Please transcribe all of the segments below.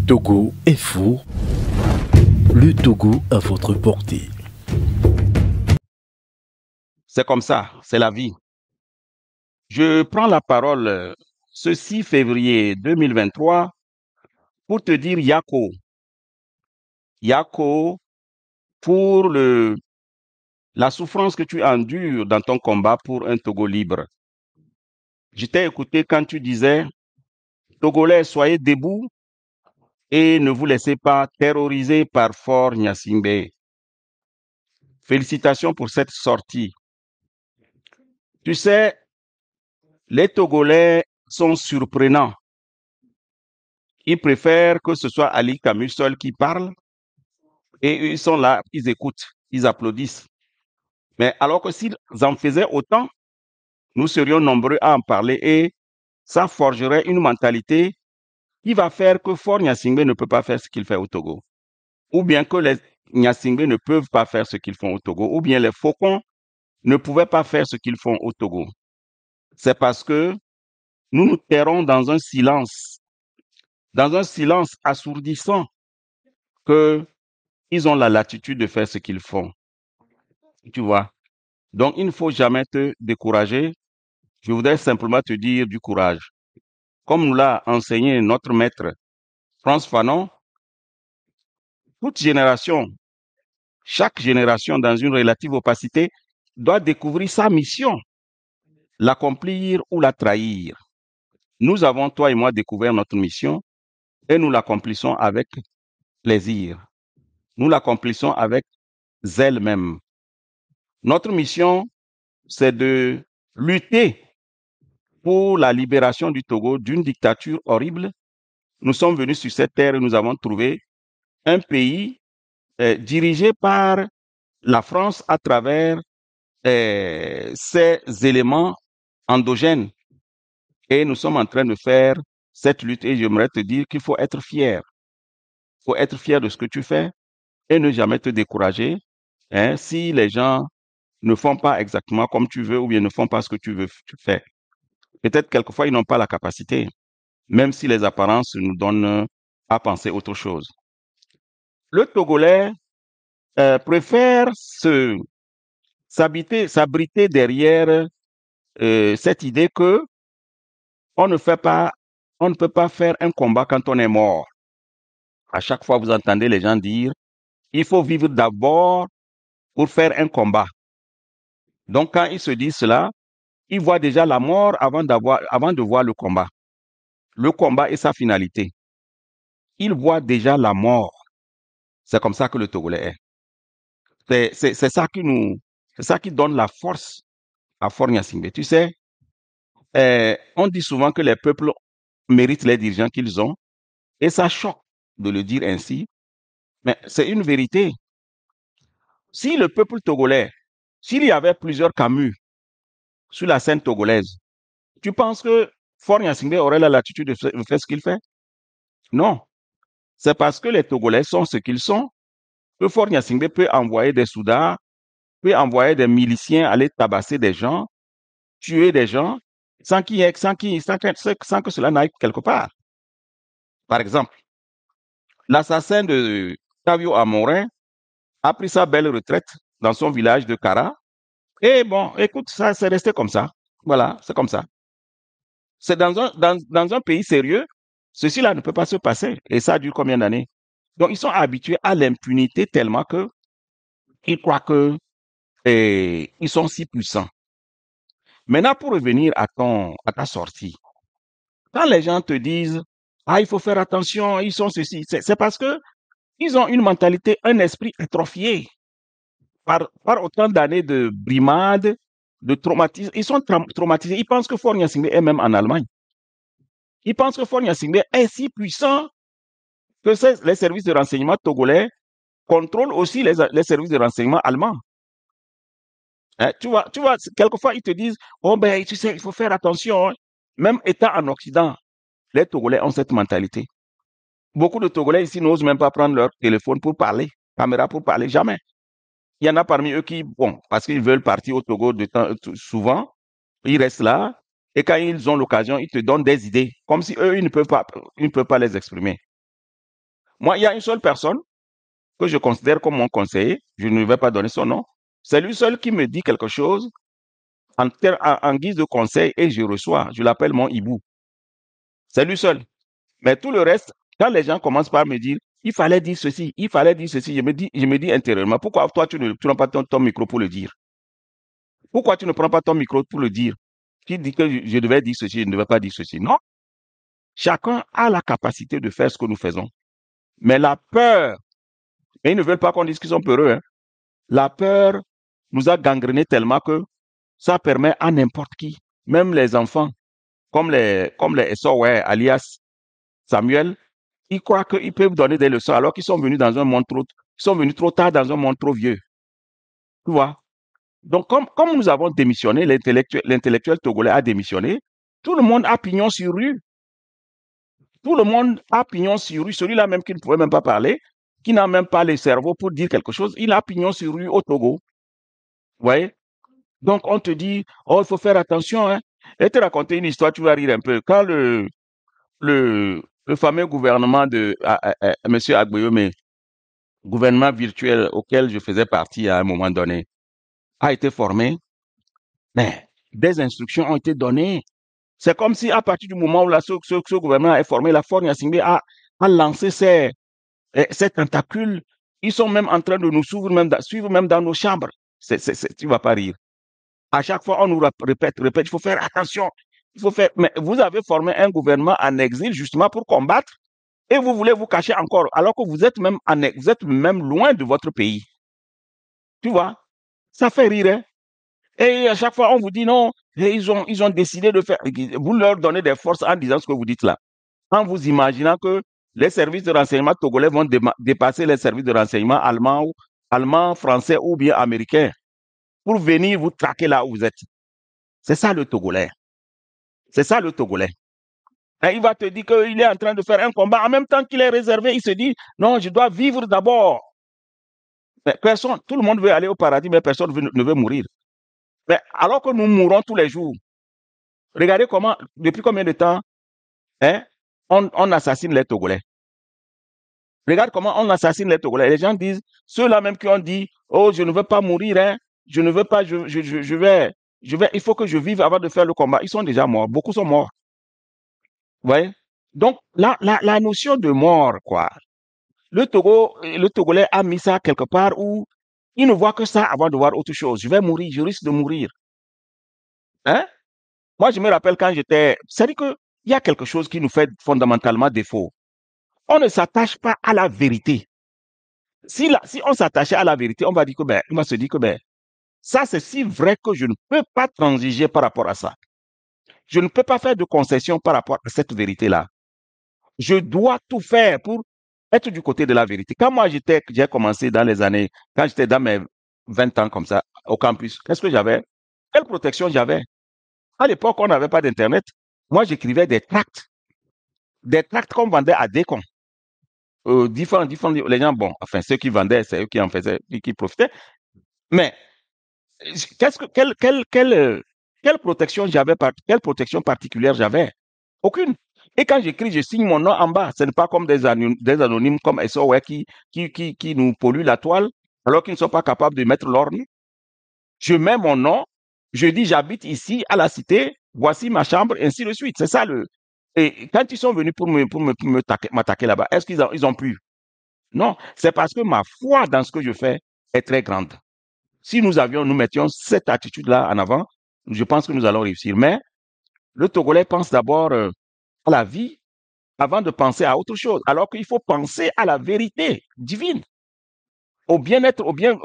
Togo est fou. Le Togo à votre portée. C'est comme ça, c'est la vie. Je prends la parole ce 6 février 2023 pour te dire Yako. Yako pour la souffrance que tu endures dans ton combat pour un Togo libre. Je t'ai écouté quand tu disais, Togolais, soyez debout et ne vous laissez pas terroriser par Fort Gnassingbé. Félicitations pour cette sortie. Tu sais, les Togolais sont surprenants. Ils préfèrent que ce soit Ali Camus seul qui parle et ils sont là, ils écoutent, ils applaudissent. Mais alors que s'ils en faisaient autant, nous serions nombreux à en parler et ça forgerait une mentalité qui va faire que Fort Gnassingbé ne peut pas faire ce qu'il fait au Togo. Ou bien que les Gnassingbé ne peuvent pas faire ce qu'ils font au Togo. Ou bien les Faucons ne pouvaient pas faire ce qu'ils font au Togo. C'est parce que nous nous tairons dans un silence assourdissant, que ils ont la latitude de faire ce qu'ils font. Tu vois. Donc, il ne faut jamais te décourager. Je voudrais simplement te dire du courage. Comme nous l'a enseigné notre maître Frantz Fanon, toute génération, chaque génération dans une relative opacité doit découvrir sa mission, l'accomplir ou la trahir. Nous avons, toi et moi, découvert notre mission et nous l'accomplissons avec plaisir. Nous l'accomplissons avec zèle même. Notre mission, c'est de lutter pour la libération du Togo d'une dictature horrible. Nous sommes venus sur cette terre et nous avons trouvé un pays dirigé par la France à travers ces éléments endogènes. Et nous sommes en train de faire cette lutte et j'aimerais te dire qu'il faut être fier. Il faut être fier de ce que tu fais et ne jamais te décourager. Si les gens ne font pas exactement comme tu veux ou bien ne font pas ce que tu veux faire. Peut-être quelquefois, ils n'ont pas la capacité, même si les apparences nous donnent à penser autre chose. Le Togolais préfère s'abriter derrière cette idée que on ne peut pas faire un combat quand on est mort. À chaque fois, vous entendez les gens dire, il faut vivre d'abord pour faire un combat. Donc, quand ils se disent cela, ils voient déjà la mort avant de voir le combat. Le combat et sa finalité. Ils voient déjà la mort. C'est comme ça que le Togolais est. C'est ça qui donne la force à Fort Gnassingbé. Tu sais, on dit souvent que les peuples méritent les dirigeants qu'ils ont, et ça choque de le dire ainsi, mais c'est une vérité. Si le peuple togolais, s'il y avait plusieurs Camus sur la scène togolaise, tu penses que Fort Gnassingbé aurait la latitude de faire ce qu'il fait? Non. C'est parce que les Togolais sont ce qu'ils sont que Fort Gnassingbé peut envoyer des soudats, peut envoyer des miliciens aller tabasser des gens, tuer des gens, sans que cela n'aille quelque part. Par exemple, l'assassin de Tavio Amorin a pris sa belle retraite dans son village de Kara. Et bon, écoute, ça, c'est resté comme ça. Voilà, c'est comme ça. C'est dans un pays sérieux, ceci-là ne peut pas se passer. Et ça dure combien d'années? Donc, ils sont habitués à l'impunité tellement que ils croient que ils sont si puissants. Maintenant, pour revenir à ta sortie, quand les gens te disent, ah, il faut faire attention, ils sont ceci, c'est parce que ils ont une mentalité, un esprit atrophié par autant d'années de brimade, de traumatisme. Ils sont traumatisés. Ils pensent que Fort Gnassingbé est même en Allemagne. Ils pensent que Fort Gnassingbé est si puissant que les services de renseignement togolais contrôlent aussi les services de renseignement allemands. Tu vois, quelquefois ils te disent, oh ben, tu sais, il faut faire attention. Hein. Même étant en Occident, les Togolais ont cette mentalité. Beaucoup de Togolais ici n'osent même pas prendre leur téléphone pour parler, caméra pour parler, jamais. Il y en a parmi eux qui, bon, parce qu'ils veulent partir au Togo souvent, ils restent là, et quand ils ont l'occasion, ils te donnent des idées, comme si eux, ils ne peuvent pas les exprimer. Moi, il y a une seule personne que je considère comme mon conseiller, je ne vais pas donner son nom. C'est lui seul qui me dit quelque chose en guise de conseil et je reçois. Je l'appelle mon hibou. C'est lui seul. Mais tout le reste, quand les gens commencent par me dire, il fallait dire ceci, il fallait dire ceci, je me dis intérieurement, pourquoi toi tu n'as pas ton micro pour le dire? Pourquoi tu ne prends pas ton micro pour le dire? Tu dis que je devais dire ceci, je ne devais pas dire ceci. Non. Chacun a la capacité de faire ce que nous faisons. Mais la peur, et ils ne veulent pas qu'on dise qu'ils sont peureux, hein. La peur nous a gangrénés tellement que ça permet à n'importe qui, même les enfants, comme les SOWare, alias Samuel, ils croient qu'ils peuvent donner des leçons alors qu'ils sont venus dans un monde ils sont venus trop tard dans un monde trop vieux. Tu vois? Donc, comme nous avons démissionné, l'intellectuel togolais a démissionné, tout le monde a pignon sur rue. Tout le monde a pignon sur rue. Celui-là même qui ne pouvait même pas parler, qui n'a même pas le cerveau pour dire quelque chose, il a pignon sur rue au Togo. Vous voyez? Donc, on te dit, oh, il faut faire attention, hein. Et te raconter une histoire, tu vas rire un peu. Quand le fameux gouvernement de M. Agboyome, gouvernement virtuel auquel je faisais partie à un moment donné, a été formé, mais des instructions ont été données. C'est comme si à partir du moment où ce gouvernement est formé, la Force Yassimbe a lancé ces tentacules. Ils sont même en train de nous suivre même dans nos chambres. Tu vas pas rire. À chaque fois, on nous répète, il faut faire attention. Il faut faire. Mais vous avez formé un gouvernement en exil justement pour combattre et vous voulez vous cacher encore alors que vous êtes même loin de votre pays. Tu vois? Ça fait rire, hein? Et à chaque fois, on vous dit non, ils ont décidé de faire. Vous leur donnez des forces en disant ce que vous dites là. En vous imaginant que les services de renseignement togolais vont dépasser les services de renseignement allemands, français ou bien américains pour venir vous traquer là où vous êtes. C'est ça le Togolais. C'est ça le Togolais. Et il va te dire qu'il est en train de faire un combat. En même temps qu'il est réservé, il se dit non, je dois vivre d'abord. Mais personne, tout le monde veut aller au paradis, mais personne ne veut mourir. Mais alors que nous mourons tous les jours, regardez comment, depuis combien de temps, hein, on assassine les Togolais. Regarde comment on assassine les Togolais. Les gens disent, ceux-là même qui ont dit, oh, je ne veux pas mourir, hein, je ne veux pas, il faut que je vive avant de faire le combat. Ils sont déjà morts. Beaucoup sont morts. Vous voyez? Donc, la notion de mort, quoi. Le Togolais a mis ça quelque part où il ne voit que ça avant de voir autre chose. Je vais mourir, je risque de mourir. Hein? Moi, je me rappelle quand c'est-à-dire qu'il y a quelque chose qui nous fait fondamentalement défaut. On ne s'attache pas à la vérité. Si on s'attachait à la vérité, on va se dire que ça c'est si vrai que je ne peux pas transiger par rapport à ça. Je ne peux pas faire de concession par rapport à cette vérité-là. Je dois tout faire pour être du côté de la vérité. Quand moi j'ai commencé dans les années, quand j'étais dans mes 20 ans comme ça, au campus, qu'est-ce que j'avais? Quelle protection j'avais? À l'époque, on n'avait pas d'Internet. Moi, j'écrivais des tracts qu'on vendait à Décon. Différents, les gens, bon, enfin, ceux qui vendaient, c'est eux qui en faisaient, qui profitaient. Mais, quelle protection quelle protection particulière j'avais? Aucune. Et quand j'écris, je signe mon nom en bas. Ce n'est pas comme des anonymes comme SOWare qui nous polluent la toile, alors qu'ils ne sont pas capables de mettre leur nom. Je mets mon nom, je dis j'habite ici à la cité, voici ma chambre, ainsi de suite. C'est ça le. Et quand ils sont venus pour m'attaquer là-bas, est-ce qu'ils ont pu? Non, c'est parce que ma foi dans ce que je fais est très grande. Si nous mettions cette attitude-là en avant, je pense que nous allons réussir. Mais le Togolais pense d'abord à la vie avant de penser à autre chose, alors qu'il faut penser à la vérité divine, au bien-être, au bien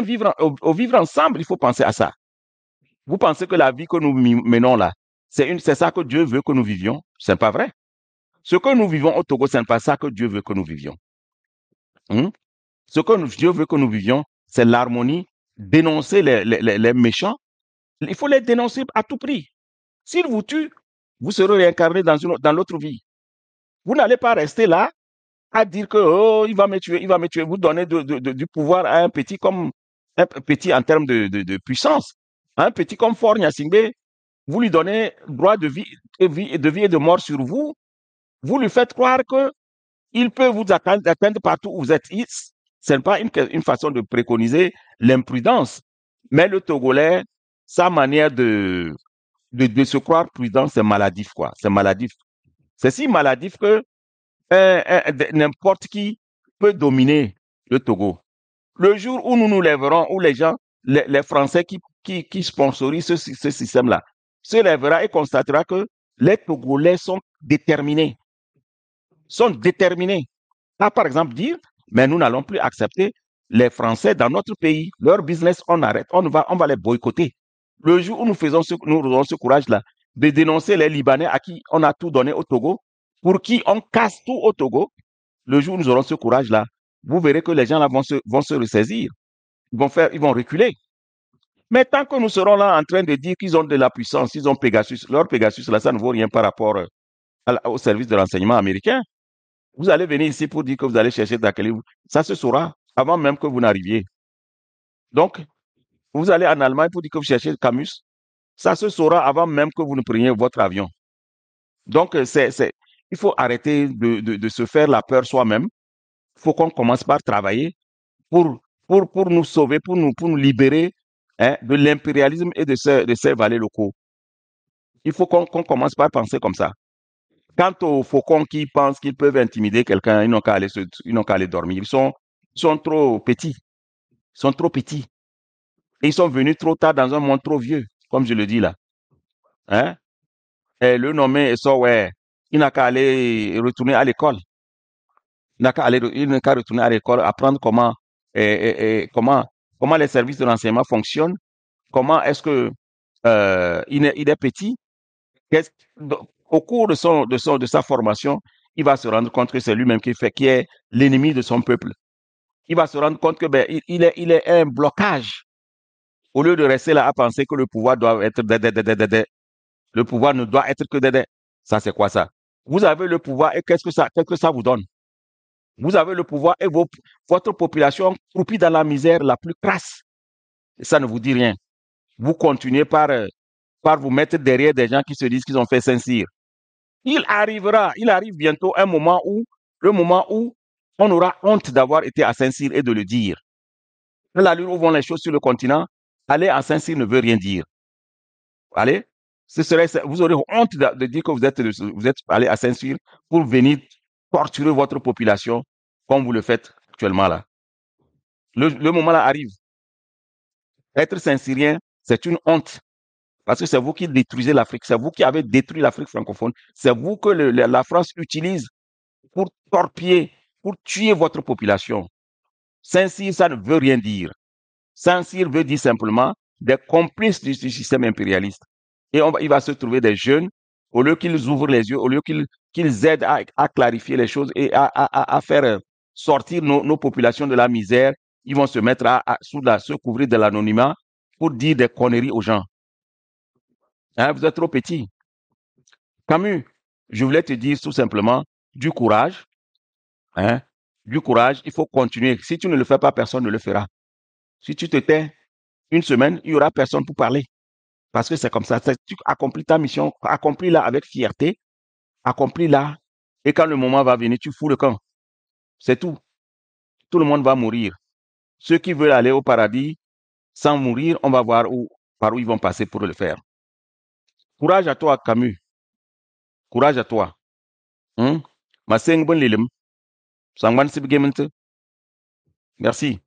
vivre, au vivre ensemble, il faut penser à ça. Vous pensez que la vie que nous menons là, c'est ça que Dieu veut que nous vivions? Ce n'est pas vrai. Ce que nous vivons au Togo, ce n'est pas ça que Dieu veut que nous vivions. Ce que Dieu veut que nous vivions, c'est l'harmonie, dénoncer les méchants. Il faut les dénoncer à tout prix. S'ils vous tuent, vous serez réincarné dans l'autre vie. Vous n'allez pas rester là à dire que oh, il va me tuer. Vous donnez du pouvoir à un petit en termes de puissance. Un petit comme Faure Gnassingbé, vous lui donnez droit de vie et de mort sur vous. Vous lui faites croire que Il peut vous atteindre partout où vous êtes. Ce n'est pas une façon de préconiser l'imprudence. Mais le Togolais, sa manière de se croire prudent, c'est maladif, quoi. C'est maladif. C'est si maladif que n'importe qui peut dominer le Togo. Le jour où nous nous lèverons, où les gens, les Français qui sponsorisent ce système-là, se lèvera et constatera que les Togolais sont déterminés. À, par exemple, dire, mais nous n'allons plus accepter les Français dans notre pays. Leur business, on arrête, on va les boycotter. Le jour où nous aurons ce courage-là de dénoncer les Libanais à qui on a tout donné au Togo, pour qui on casse tout au Togo, le jour où nous aurons ce courage-là, vous verrez que les gens là vont se ressaisir. Ils vont reculer. Mais tant que nous serons là en train de dire qu'ils ont de la puissance, ils ont Pegasus, leur Pegasus là, ça ne vaut rien par rapport au service de renseignement américain. Vous allez venir ici pour dire que vous allez chercher Dakeli. Ça se saura avant même que vous n'arriviez. Donc, vous allez en Allemagne pour dire que vous cherchez Camus. Ça se saura avant même que vous ne preniez votre avion. Donc, il faut arrêter de se faire la peur soi-même. Il faut qu'on commence par travailler pour nous sauver, pour nous libérer de l'impérialisme et de ces valets locaux. Il faut qu'on commence par penser comme ça. Quant aux faucons qui pensent qu'ils peuvent intimider quelqu'un, ils n'ont qu'à aller dormir. Ils sont trop petits. Ils sont trop petits. Et ils sont venus trop tard dans un monde trop vieux, comme je le dis là. Hein? Et le nommé ouais, il n'a qu'à aller retourner à l'école. Il n'a qu'à retourner à l'école, apprendre comment les services de renseignement fonctionnent, comment est-ce que il est petit. Au cours de sa formation, il va se rendre compte que c'est lui-même qui est l'ennemi de son peuple. Il va se rendre compte que il est un blocage. Au lieu de rester là à penser que le pouvoir doit être le pouvoir ne doit être que ça c'est quoi ça? Vous avez le pouvoir et qu'est-ce que ça vous donne? Vous avez le pouvoir et votre population croupit dans la misère la plus crasse. Et ça ne vous dit rien. Vous continuez par vous mettre derrière des gens qui se disent qu'ils ont fait Saint-Cyr. Il arrive bientôt le moment où on aura honte d'avoir été à Saint-Cyr et de le dire. À l'allure où vont les choses sur le continent, aller à Saint-Cyr ne veut rien dire. Allez, vous aurez honte de dire que vous êtes allé à Saint-Cyr pour venir torturer votre population comme vous le faites actuellement là. Le moment là arrive. Être Saint-Cyrien, c'est une honte. Parce que c'est vous qui détruisez l'Afrique. C'est vous qui avez détruit l'Afrique francophone. C'est vous que la France utilise pour torpiller, pour tuer votre population. Saint-Cyr, ça ne veut rien dire. Saint-Cyr veut dire simplement des complices du système impérialiste. Et il va se trouver des jeunes, au lieu qu'ils ouvrent les yeux, au lieu qu'ils aident à clarifier les choses et à faire sortir nos populations de la misère, ils vont se mettre se couvrir de l'anonymat pour dire des conneries aux gens. Hein, vous êtes trop petit. Camus, je voulais te dire tout simplement du courage. Hein, du courage, il faut continuer. Si tu ne le fais pas, personne ne le fera. Si tu te tais une semaine, il n'y aura personne pour parler. Parce que c'est comme ça. Tu accomplis ta mission, accomplis-la avec fierté, accomplis-la. Et quand le moment va venir, tu fous le camp. C'est tout. Tout le monde va mourir. Ceux qui veulent aller au paradis sans mourir, on va voir par où ils vont passer pour le faire. Courage à toi, Camus. Courage à toi. Merci.